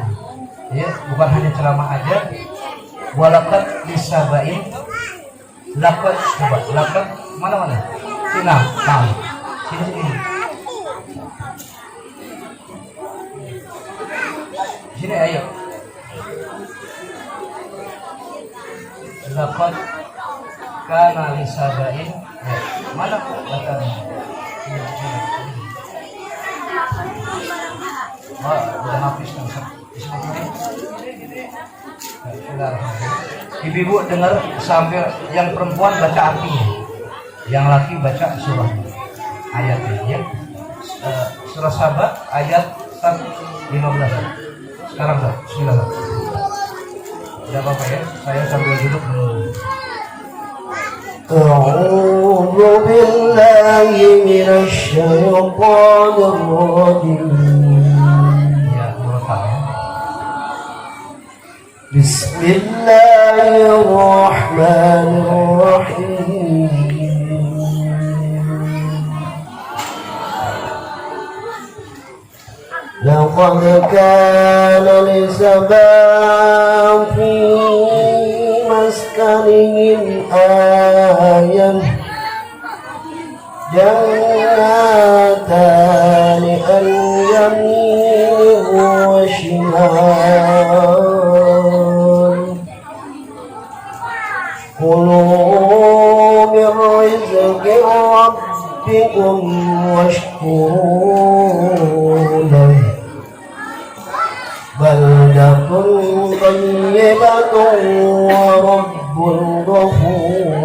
ya, bukan hanya ceramah aja. Walaqad lisabain, laqad, coba, laqad mana? Sini, nah, sini. Sini, ayo. Laqad kana lisabain, mana laqadnya? Wah, udah habis kan? Ibu-ibu dengar sambil yang perempuan baca artinya, yang laki baca surah ayatnya ya. Surah Saba ayat 15. Sekarang Pak, bismillah. Tidak apa-apa ya, saya sambil duduk menunggu. أعوذ بالله من الشيطان الرجيم Ya, berkah ya. بسم الله الرحمن الرحيم لقد كان لسبأ في مسكنهم آية جنتان عن يمين وشمال كلوا من رزق ربكم واشكروا له بلدة طيبة ورب غفور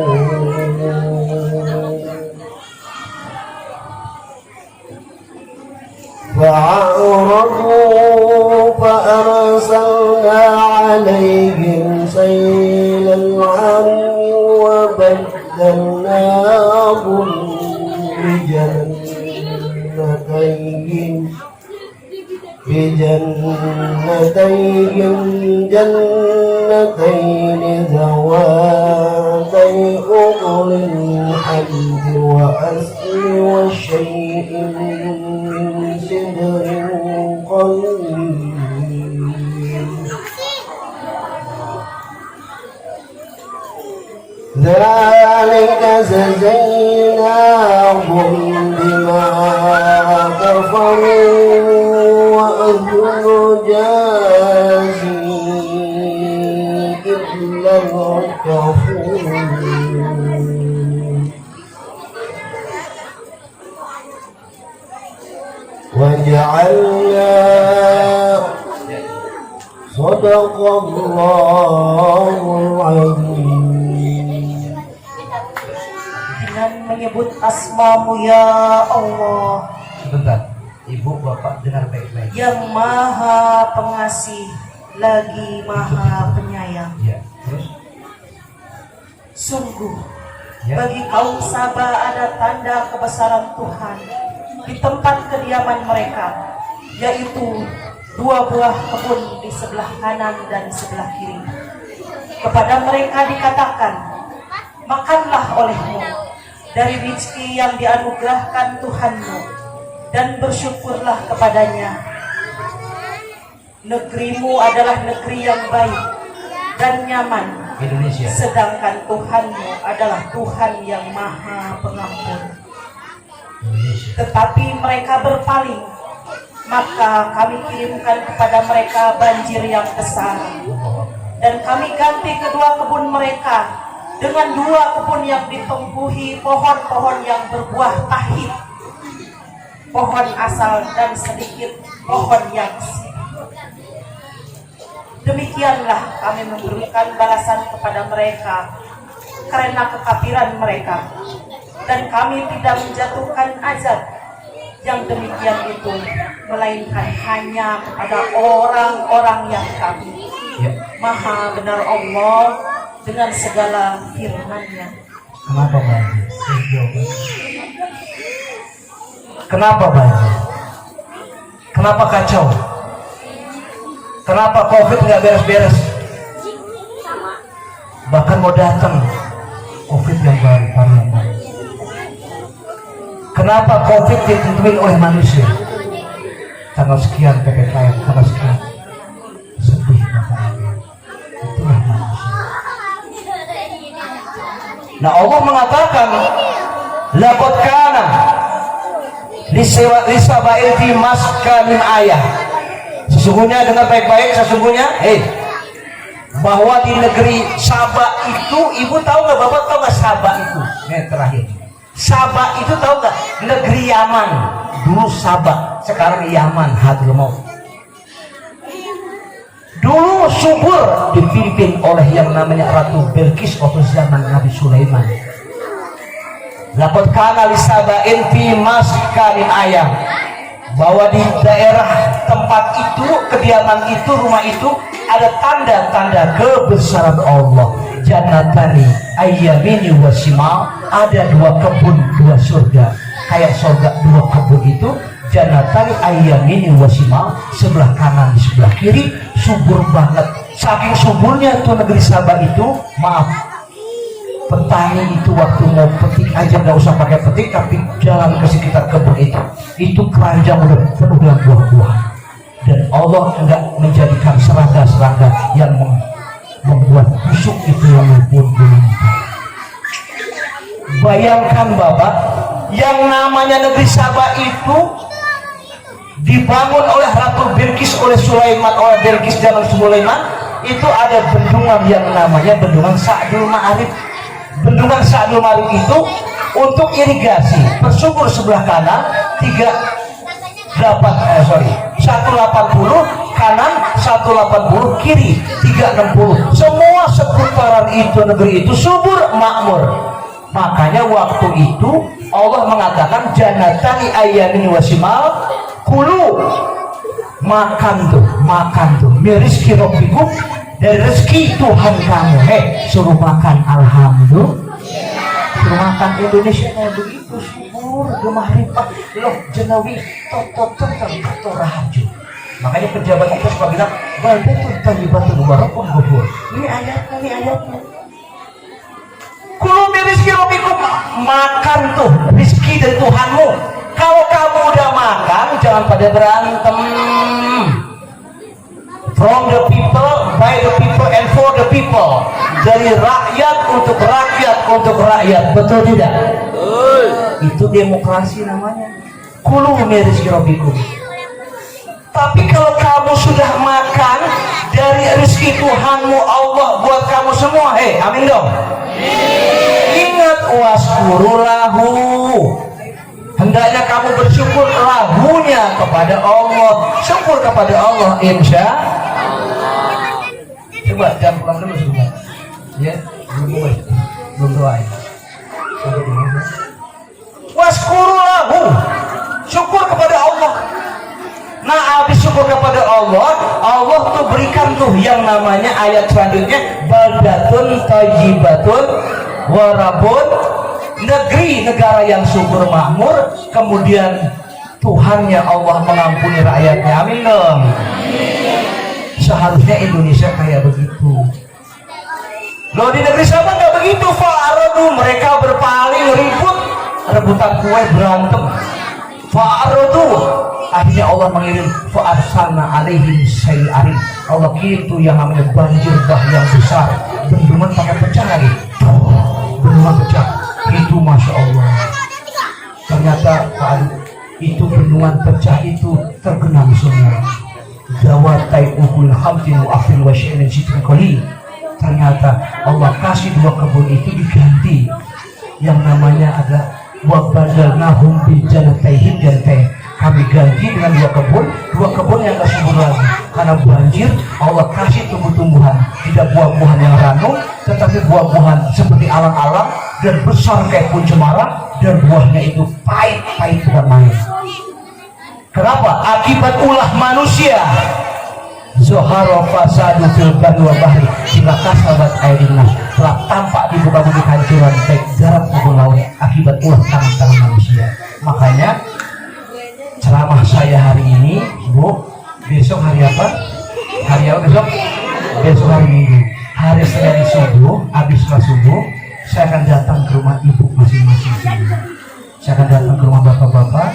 فأعرضوا فأرسلنا عليهم سيل العرم وبدلناهم بجنتين ذواتي أكل حمد وأسل وشيء من سدر قليل ذلك جزيناهم بما كفروا وهل نجازي إلا الكفور وجعلنا صدق الله العظيم. Dengan menyebut asmamu ya Allah, Sebentar, ibu bapak dengar baik-baik. yang maha pengasih lagi maha penyayang. Ya, terus Sungguh ya. bagi kaum Saba ada tanda kebesaran Tuhan di tempat kediaman mereka, yaitu 2 buah kebun di sebelah kanan dan sebelah kiri. Kepada mereka dikatakan, makanlah olehmu dari rezeki yang dianugerahkan Tuhanmu dan bersyukurlah kepadanya. Negerimu adalah negeri yang baik dan nyaman, Indonesia. sedangkan Tuhanmu adalah Tuhan yang maha pengampun. Indonesia. Tetapi mereka berpaling, maka kami kirimkan kepada mereka banjir yang besar, dan kami ganti kedua kebun mereka dengan 2 kebun yang ditumbuhi pohon-pohon yang berbuah pahit, pohon asal dan sedikit pohon yang sirih. Demikianlah kami memberikan balasan kepada mereka karena kekafiran mereka, dan kami tidak menjatuhkan azab yang demikian itu melainkan hanya kepada orang-orang yang kafir. Ya. Maha benar Allah dengan segala firman-Nya. Kenapa banjir? Kenapa banjir? Kenapa kacau? Kenapa COVID nggak beres-beres? Bahkan mau datang COVID yang baru, varian baru. Kenapa COVID ditentuin oleh manusia? Tanggal sekian PPKM, tanggal sekian. Sedih makanya. Itulah manusia. Nah, Allah mengatakan, laqad kana lisaba'il fi maskanin ayah. Sesungguhnya, dengar baik-baik, sesungguhnya bahwa di negeri Saba itu, ibu tahu nggak, bapak tahu nggak Saba itu? Terakhir, Saba itu tahu nggak? Negeri Yaman. Dulu Saba, sekarang Yaman, Hadramaut. Dulu subur dipimpin oleh yang namanya Ratu Bilqis waktu zaman Nabi Sulaiman. Laqad kana li saba'in fi maskanin ayam, bahwa di daerah tempat itu, kediaman itu, rumah itu ada tanda-tanda kebesaran Allah. Jannatani ayyamini wa shimal, ada dua kebun, dua surga. Kayak surga dua kebun itu, jannatani ayyamini wa shimal, sebelah kanan di sebelah kiri, subur banget. Saking suburnya tuh negeri Sabah itu, maaf, petani itu waktu mau petik aja nggak usah pakai petik, tapi jalan ke sekitar kebun itu keranjang udah penuh dengan buah-buah. Dan Allah enggak menjadikan serangga-serangga yang membuat busuk itu yang membunuh. Bayangkan Bapak, yang namanya negeri Sabah itu dibangun oleh Ratu Bilqis, oleh Sulaiman, oleh Bilqis zaman Sulaiman. Itu ada bendungan yang namanya Bendungan Sa'dul Ma'arif. Bendungan Sa'dul Ma'arif itu untuk irigasi. Bersubur sebelah kanan 180 kanan, 180 kiri, 360. Semua seputaran itu negeri itu subur makmur. Makanya waktu itu Allah mengatakan jannatani ayyamin wasimal, kulu, makan tuh mirizki rabbikum, dari rezeki Tuhan kamu. Suruh makan, alhamdulillah. Suruh makan Indonesia kayak begitu subur, gemah ripah loh jenawi toto rahayu. Makanya pejabat kita suka bilang baldatun thayyibatun wa rabbun ghafur. Ini ayatnya. Kulu mirizki rabbikum, makan tuh rezeki dari Tuhanmu. Kalau kamu udah makan, jangan pada berantem. From the people, by the people, and for the people. Dari rakyat untuk rakyat, betul tidak? Itu demokrasi namanya. Kulu min rizqi rabbikum. Tapi kalau kamu sudah makan dari rezeki Tuhanmu, Allah buat kamu semua, amin dong. Ingat, waskurulahu, hendaknya kamu bersyukur lahunya kepada Allah, syukur kepada Allah, insya Allah. Coba jangan pulang dulu sebentar, ya, belum doa ya. Waskurulahu, syukur kepada Allah. Nah, habis syukur kepada Allah, Allah tuh berikan tuh yang namanya ayat selanjutnya, baldatun thayyibatun wa rabbun, negara yang subur makmur, kemudian Tuhannya Allah mengampuni rakyatnya, amin dong. Seharusnya Indonesia kayak begitu. Loh, di negeri Sabah nggak begitu. Fa'aradu, mereka berpaling, ribut, rebutan kue, berantem. Fa'aradu, akhirnya Allah mengirim fa'arsalna alaihim say'arin. Allah kirim tuh yang namanya banjir bah yang besar, bendungan pakai pecah lagi, bendungan pecah. Itu masya Allah. Ternyata itu bendungan pecah itu tergenang semua. Dawatai ukul hamdin wa afil wa syailin sitrin qali. Ternyata Allah kasih dua kebun itu diganti. Yang namanya ada wa badalnahum bi jannatayn jannatain. Kami ganti dengan dua kebun yang gak subur lagi. Karena banjir, Allah kasih tumbuh-tumbuhan, tidak buah-buahan yang ranum, tetapi buah-buahan seperti alam-alam dan besar kayak pun cemara, dan buahnya itu pahit bukan main. Kenapa? Akibat ulah manusia. Zoharo fasadu fil barri wa bahri bima kasabat aydin nas. Telah tampak di muka bumi kehancuran baik darat maupun laut akibat ulah tangan-tangan manusia. Makanya ceramah saya hari ini, Bu, besok hari apa? Hari apa besok? Besok hari Minggu. Hari Senin subuh, habis sholat subuh, saya akan datang ke rumah ibu masing-masing. Saya akan datang ke rumah bapak-bapak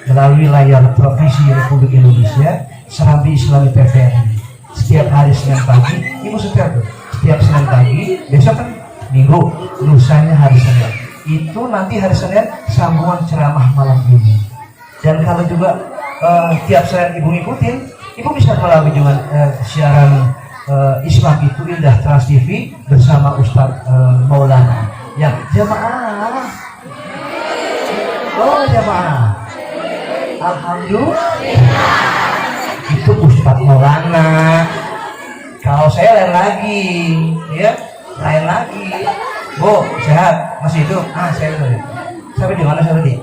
melalui layar televisi Republik Indonesia, Serambi Islami TVRI. Setiap hari Senin pagi, ibu setia tuh. Setiap Senin pagi, besok kan Minggu, lusanya hari Senin. Itu nanti hari Senin sambungan ceramah malam ini. Dan kalau juga tiap Senin ibu ngikutin, ibu bisa melalui juga siaran Islam itu Indah Trans TV bersama Ustadz Maulana. Yang jamaah, oh jamaah, alhamdulillah. Itu Ustadz Maulana. Kalau saya lain lagi, ya, lain lagi. Bu, sehat, masih hidup? Ah, saya hidup. Sampai di mana saya tadi?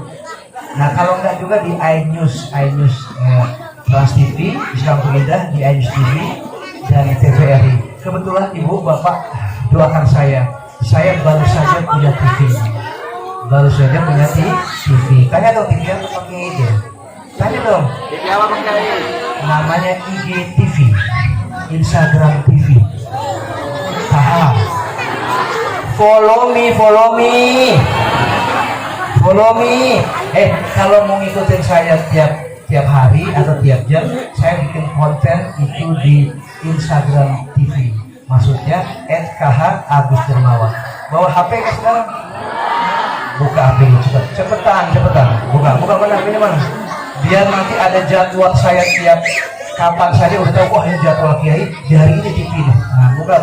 Nah, kalau enggak juga di iNews, Trans TV, Islam Indah di iNews TV dan TVRI. Kebetulan Ibu, Bapak doakan saya baru saja punya TV. Baru saja punya TV. Tanya dong TV apa pakai ide? Tanya dong. TV apa Bang Kiai? Namanya IGTV, Instagram TV. Paham? Follow me. Kalau mau ngikutin saya tiap hari atau tiap jam, saya bikin konten itu di Instagram TV. Maksudnya @KH_Agus_Dermawan. Bawa HP ke sekarang? Buka HP cepetan. Buka mana ini mana? Biar nanti ada jadwal saya tiap kapan saja udah tahu. Wah, ini jadwal Kiai di hari ini TV nih. Nah, buka.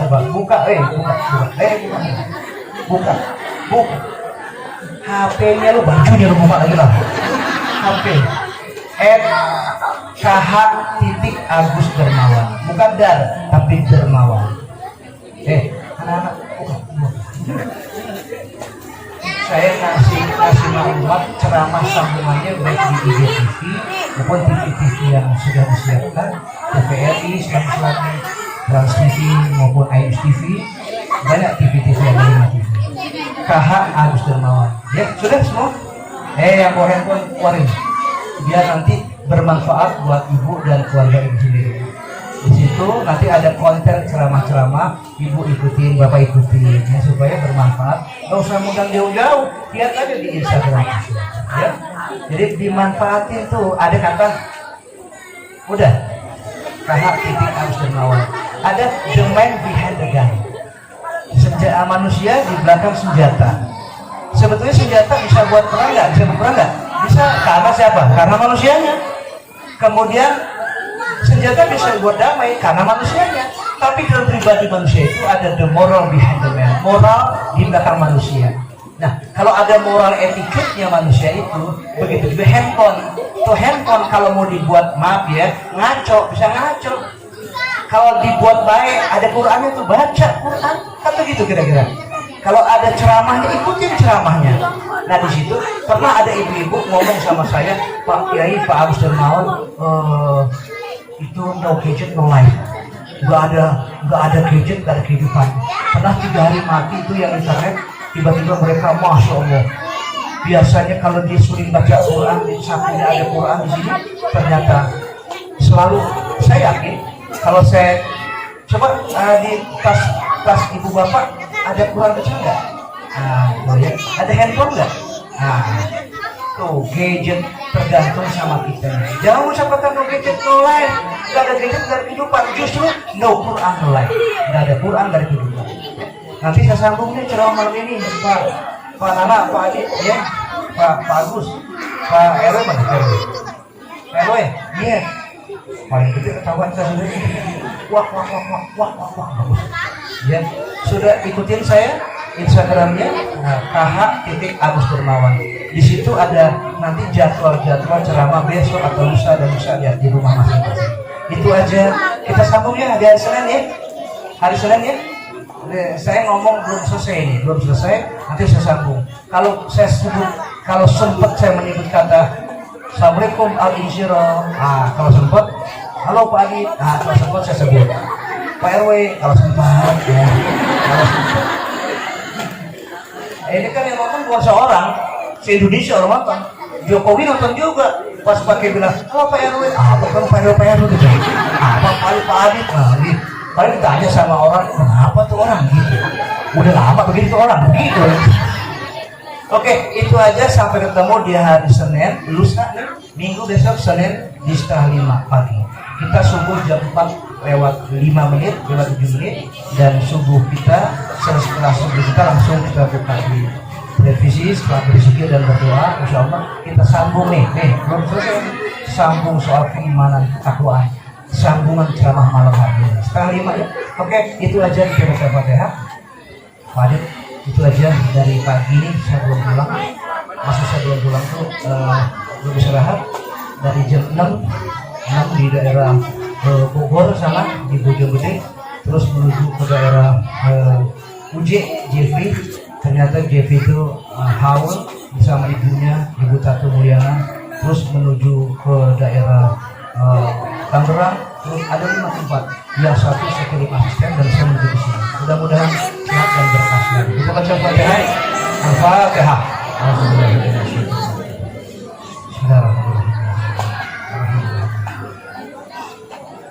HP-nya lu bajunya lu buka lagi lah. HP @KH_Agus_Dermawan. Bukan Dar, tapi Dermawan. Anak-anak buka. Saya kasih maklumat ceramah sambungannya baik di IGTV maupun TV-TV yang sudah disiapkan, TVRI, Islam, Trans TV maupun iNews TV, banyak TV-TV yang ada TV. KH_Agus_Dermawan. Ya, sudah semua? Yang bawa handphone keluarin. Biar nanti bermanfaat buat ibu dan keluarga ibu sendiri. Di situ nanti ada konten ceramah-ceramah, ibu ikutin, bapak ikutin, ya, supaya bermanfaat. Nggak usah mudah jauh-jauh, lihat aja di Instagram. Ya, jadi dimanfaatin tuh. Ada kata, udah, KH_Agus_Dermawan. Ada the man behind the gun. Manusia di belakang senjata. Sebetulnya senjata bisa buat perang nggak? Bisa berperang nggak? Bisa. Karena siapa? Karena manusianya. Kemudian senjata bisa buat damai karena manusianya. Tapi dalam pribadi manusia itu ada the moral behind the man. Moral di belakang manusia. Nah, kalau ada moral etiketnya manusia itu, begitu juga handphone. Tuh handphone kalau mau dibuat, maaf ya, ngaco, bisa ngaco. Kalau dibuat baik, ada Qurannya tuh, baca Quran, kata gitu kira-kira. Kalau ada ceramahnya, ikutin ceramahnya. Nah, di situ pernah ada ibu-ibu ngomong sama saya, Pak Kiai, Pak Agus_Dermawan, itu no gadget no life. Gak ada gadget, gak ada kehidupan. Pernah 3 hari mati itu yang internet, tiba-tiba mereka, Masya Allah. Biasanya kalau dia sering baca Quran, di sampingnya ada Quran di sini, ternyata selalu, saya yakin, kalau saya coba di tas ibu bapak ada Quran kecil nggak? Nah, ya. Ada handphone nggak? Nah, tuh gadget tergantung sama kita. Jangan usah kata no gadget no life. Nggak ada gadget dari kehidupan. Justru no Quran no life. Nggak ada Quran dari kehidupan. Nanti saya sambung nih ceramah malam ini, Pak Nana, Pak Adi, ya, Pak Agus, Pak RW mana? RW, iya. Paling gede ketahuan saya sendiri. Wah, bagus. Ya, sudah ikutin saya Instagramnya, KH_Agus_Dermawan. Di situ ada nanti jadwal ceramah besok atau lusa dan lusa lihat di rumah masing-masing. Itu aja. Kita sambung ya di hari Senin ya. Hari Senin ya. Saya ngomong belum selesai. Nanti saya sambung. Kalau sempat saya menyebut kata Assalamualaikum al-insyirah. Kalau sempat, halo Pak Adi. Kalau sempat saya sebut Pak RW. Kalau sempat, ya. Kalau sempat. Ini kan yang nonton bukan seorang, se-Indonesia orang nonton. Jokowi nonton juga. Pas pakai bilang, halo Pak RW. Bukan Pak RW gitu. Pak Adi. Paling ditanya sama orang, kenapa tuh orang gitu? Udah lama begitu orang begitu. Oke, itu aja, sampai ketemu di hari Senin, lusa nih, minggu besok Senin di 4:30 pagi. Kita subuh jam 4:05, lewat 7 menit, dan subuh kita setelah subuh kita langsung kita buka di televisi setelah berzikir dan berdoa. Insya Allah kita sambung nih belum selesai, sambung soal keimanan ketakwaan, sambungan ceramah malam hari ini 4:30 ya. Oke, itu aja kita baca Fatihah. Pak itu aja dari pagi ini. Saya belum pulang, tuh belum istirahat dari jam 6 di daerah Bogor sana di Bojonggede. terus menuju ke daerah UJ Jeffrey. Ternyata Jeffrey itu haul bersama ibunya, Ibu Tatu Mulyana, terus menuju ke daerah Tangerang. Terus ada 5 tempat, yang satu saya kirim asisten dan saya menuju di sini. Mudah-mudahan sehat dan berkah selalu. Kita baca Fatihah. Al-Fatihah.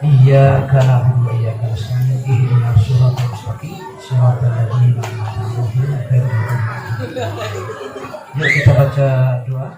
Iyyaka na'budu wa iyyaka nasta'in ihdinas siratal mustaqim siratal ladzina an'amta 'alaihim ghairil maghdubi 'alaihim. Yuk kita baca doa.